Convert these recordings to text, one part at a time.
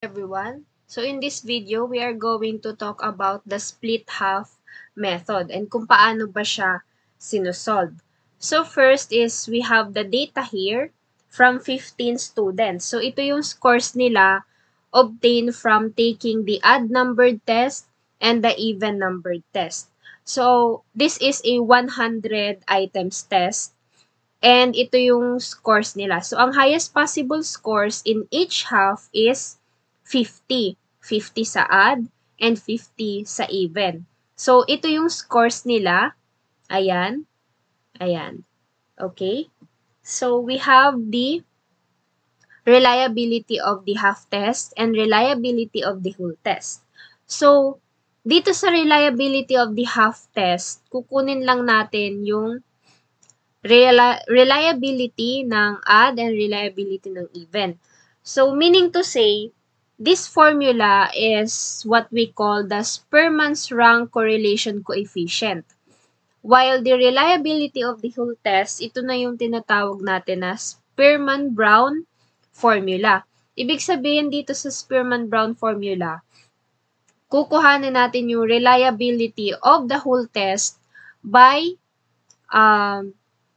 Everyone. So in this video, we are going to talk about the split half method and kung paano ba siya sinusolve. So first is we have the data here from 15 students. So ito yung scores nila obtained from taking the odd numbered test and the even numbered test. So this is a 100 items test. And ito yung scores nila. So, ang highest possible scores in each half is 50. 50 sa odd and 50 sa even. So, ito yung scores nila. Ayan. Ayan. Okay? So, we have the reliability of the half test and reliability of the whole test. So, dito sa reliability of the half test, kukunin lang natin yung reliability ng odd and reliability ng even. So, meaning to say, this formula is what we call the Spearman's rank correlation coefficient. While the reliability of the whole test, ito na yung tinatawag natin na Spearman-Brown formula. Ibig sabihin dito sa Spearman-Brown formula, kukuhanin natin yung reliability of the whole test by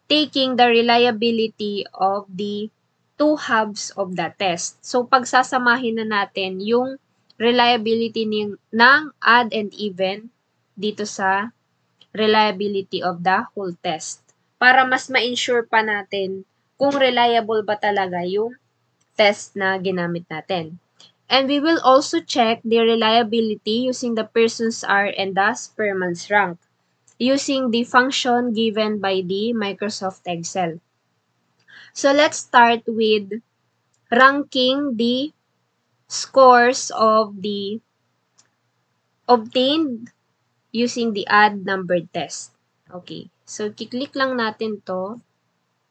taking the reliability of the two halves of the test. So, pagsasamahin na natin yung reliability ng odd and even dito sa reliability of the whole test. Para mas ma-ensure pa natin kung reliable ba talaga yung test na ginamit natin. And we will also check the reliability using the Pearson's R and the Spearman's rank, using the function given by the Microsoft Excel. So let's start with ranking the scores of the obtained using the odd numbered test. Okay, so kiklik lang natin to.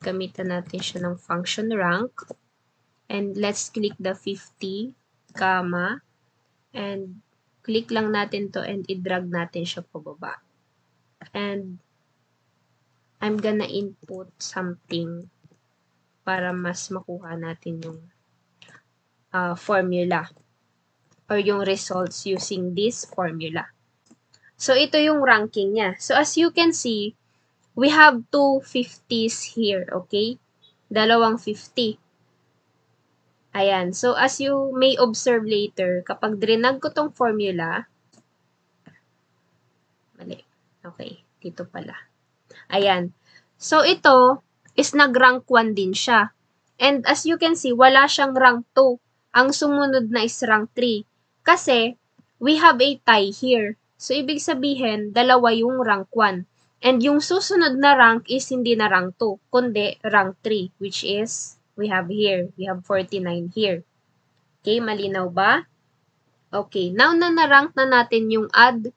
Gamitan natin siya ng function rank. And let's click the 50, comma, and click lang natin to and i-drag natin siya pababa. And I'm gonna input something para mas makuha natin yung formula or yung results using this formula. So, ito yung ranking niya. So, as you can see, we have two 50s here, okay? Dalawang 50. Ayan. So, as you may observe later, kapag drinag ko tong formula, mali. Okay. Dito pala. Ayan. So, ito is nag-rank 1 din siya. And as you can see, wala siyang rank 2. Ang sumunod na is rank 3. Kasi, we have a tie here. So, ibig sabihin, dalawa yung rank 1. And yung susunod na rank is hindi na rank 2, kundi rank 3, which is, we have here. We have 49 here. Okay, malinaw ba? Okay, now na na-rank na natin yung odd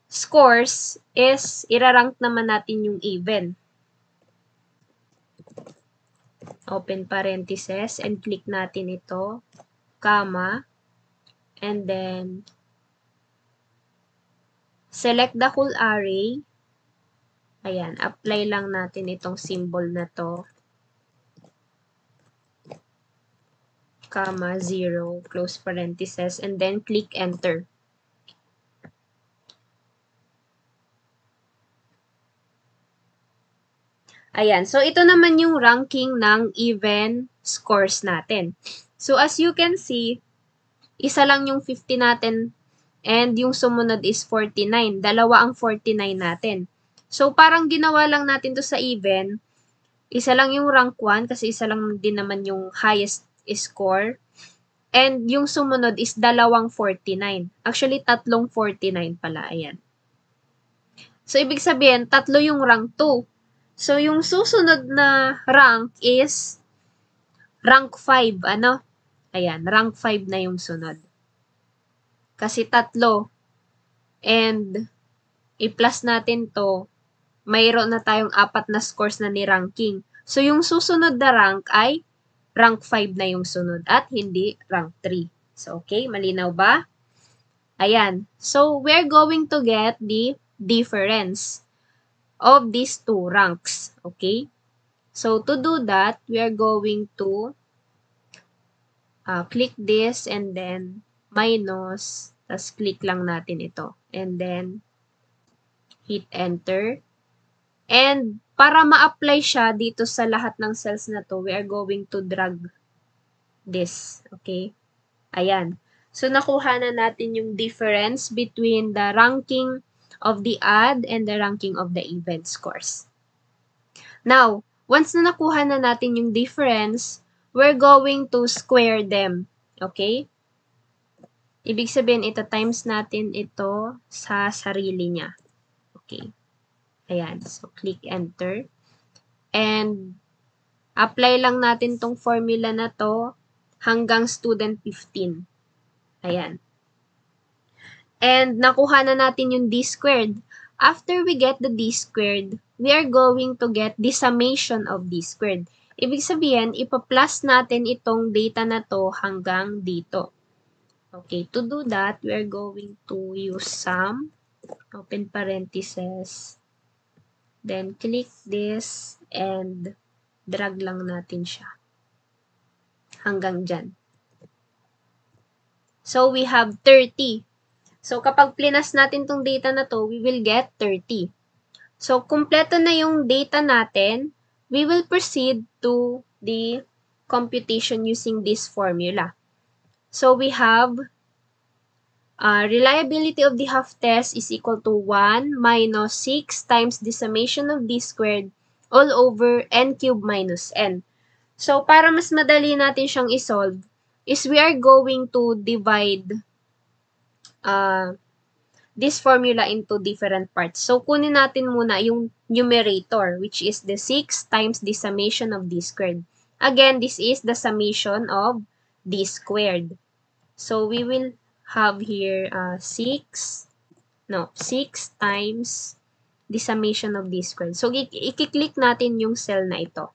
scores is, irarank naman natin yung even. Open parentheses and click natin ito, comma, and then select the whole array. Ayan, apply lang natin itong symbol na to, comma, 0, close parentheses, and then click enter. Ayan, so ito naman yung ranking ng even scores natin. So as you can see, isa lang yung 50 natin and yung sumunod is 49. Dalawa ang 49 natin. So parang ginawa lang natin to sa even. Isa lang yung rank 1 kasi isa lang din naman yung highest score. And yung sumunod is dalawang 49. Actually, tatlong 49 pala. Ayan. So, ibig sabihin, tatlo yung rank 2. So, yung susunod na rank is rank 5. Ano? Ayan, rank 5 na yung sunod. Kasi tatlo. And, i-plus natin to, mayroon na tayong 4 na scores na ni-ranking. So, yung susunod na rank ay rank 5 na yung sunod at hindi rank 3. So, okay, malinaw ba? Ayan. So, we're going to get the difference of these two ranks. Okay? So, to do that, we are going to click this and then minus, tas click lang natin ito. And then, hit enter. And para ma-apply siya dito sa lahat ng cells na to, we are going to drag this. Okay? Ayan. So, nakuha na natin yung difference between the ranking of the odd and the ranking of the even scores. Now, once na nakuha na natin yung difference, we're going to square them. Okay? Ibig sabihin, ito times natin ito sa sarili niya. Okay. Ayan. So, click enter. And, apply lang natin tong formula na to hanggang student 15. Ayan. And, nakuha na natin yung d squared. After we get the d squared, we are going to get the summation of d squared. Ibig sabihin, ipa-plus natin itong data na to hanggang dito. Okay, to do that, we are going to use sum, open parentheses, then click this, and drag lang natin siya hanggang dyan. So, we have 30. So, kapag plinas natin tong data na to, we will get 30. So, kumpleto na yung data natin, we will proceed to the computation using this formula. So, we have reliability of the half test is equal to 1 minus 6 times the summation of d squared all over n cubed minus n. So, para mas madali natin siyang isolve, is we are going to divide this formula into different parts. So, kunin natin muna yung numerator, which is the 6 times the summation of d squared. Again, this is the summation of d squared. So, we will have here 6 times the summation of d squared. So, i-click natin yung cell na ito.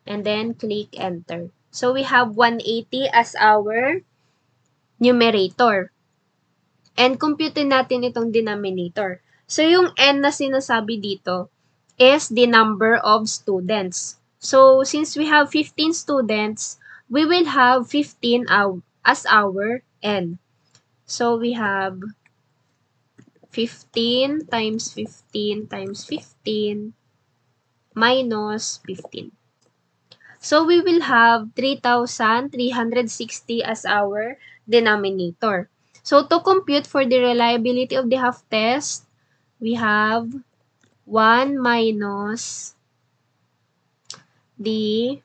And then, click enter. So, we have 180 as our numerator. And computin natin itong denominator. So, yung n na sinasabi dito is the number of students. So, since we have 15 students, we will have 15 as our n. So, we have 15 times 15 times 15 minus 15. So, we will have 3,360 as our denominator. So, to compute for the reliability of the half test, we have 1 minus the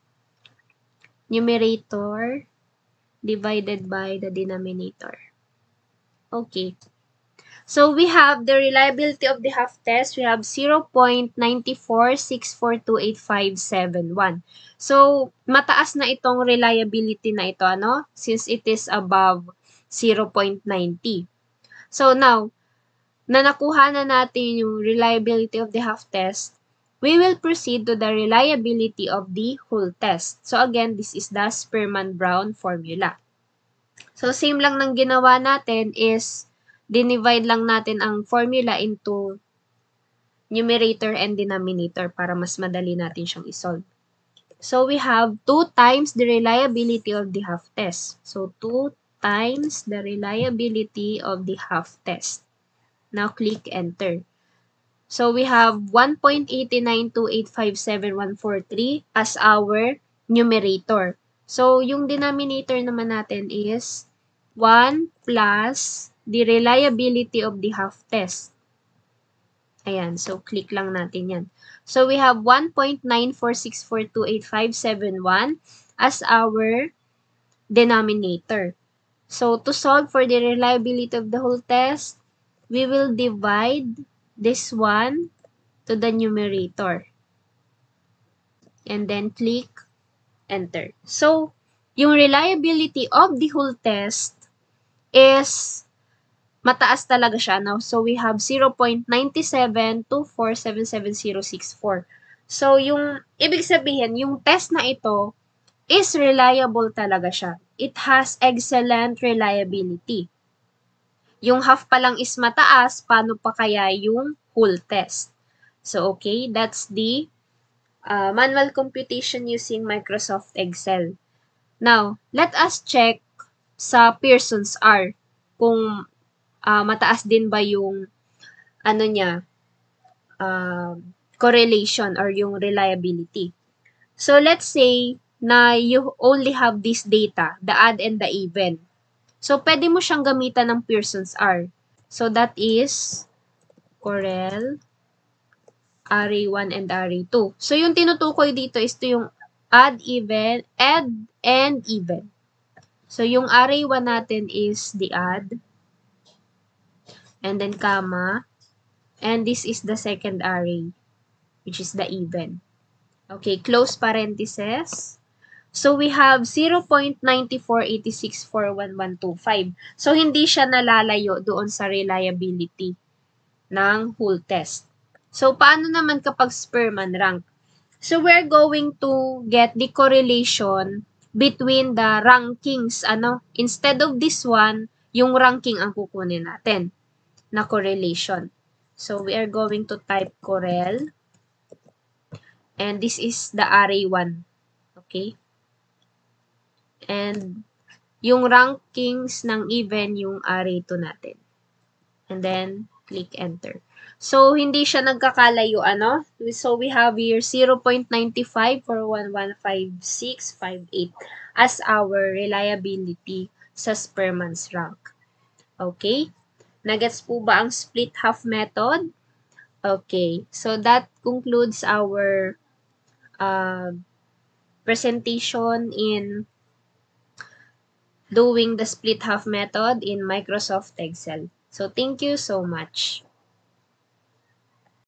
numerator divided by the denominator. Okay. So, we have the reliability of the half test. We have 0.94642857. So, mataas na itong reliability na ito, ano? Since it is above 0.90. So, now, na nakuha na natin yung reliability of the half test, we will proceed to the reliability of the whole test. So, again, this is the Spearman-Brown formula. So, same lang ng ginawa natin is dinivide lang natin ang formula into numerator and denominator para mas madali natin siyang isolve. So, we have 2 times the reliability of the half test. So, 2 times the reliability of the half test. Now, click enter. So, we have 1.892857,143 as our numerator. So, yung denominator naman natin is 1 plus the reliability of the half test. Ayan, so click lang natin yan. So, we have 1.94642857,1 as our denominator. So, to solve for the reliability of the whole test, we will divide this one to the numerator. And then click enter. So, yung reliability of the whole test is mataas talaga siya. Now, so we have 0.9724777064. So, yung ibig sabihin, yung test na ito is reliable talaga siya. It has excellent reliability. Yung half pa lang is mataas, paano pa kaya yung whole test? So, okay, that's the manual computation using Microsoft Excel. Now, let us check sa Pearson's R kung mataas din ba yung ano niya, correlation or yung reliability. So, let's say na you only have this data, the odd and the even. So, pwede mo siyang gamitan ng Pearson's R. So, that is Corel, RA1 and RA2. So, yung tinutukoy dito is to yung odd, even, and even. So, yung RA1 natin is the odd, and then comma, and this is the second array, which is the even. Okay, close parenthesis. So, we have 0.948641125. So, hindi siya nalalayo doon sa reliability ng whole test. So, paano naman kapag Spearman rank? So, we're going to get the correlation between the rankings. Instead of this one, yung ranking ang kukunin natin na correlation. So, we are going to type Corel. And this is the array 1. Okay? And yung rankings ng even yung array 2 natin. And then, click enter. So, hindi siya nagkakalayo, So, we have here 0.95 for 115658 as our reliability sa Spearman's rank. Okay? Nagets po ba ang split half method? Okay. So, that concludes our presentation in doing the split half method in Microsoft Excel. So, thank you so much.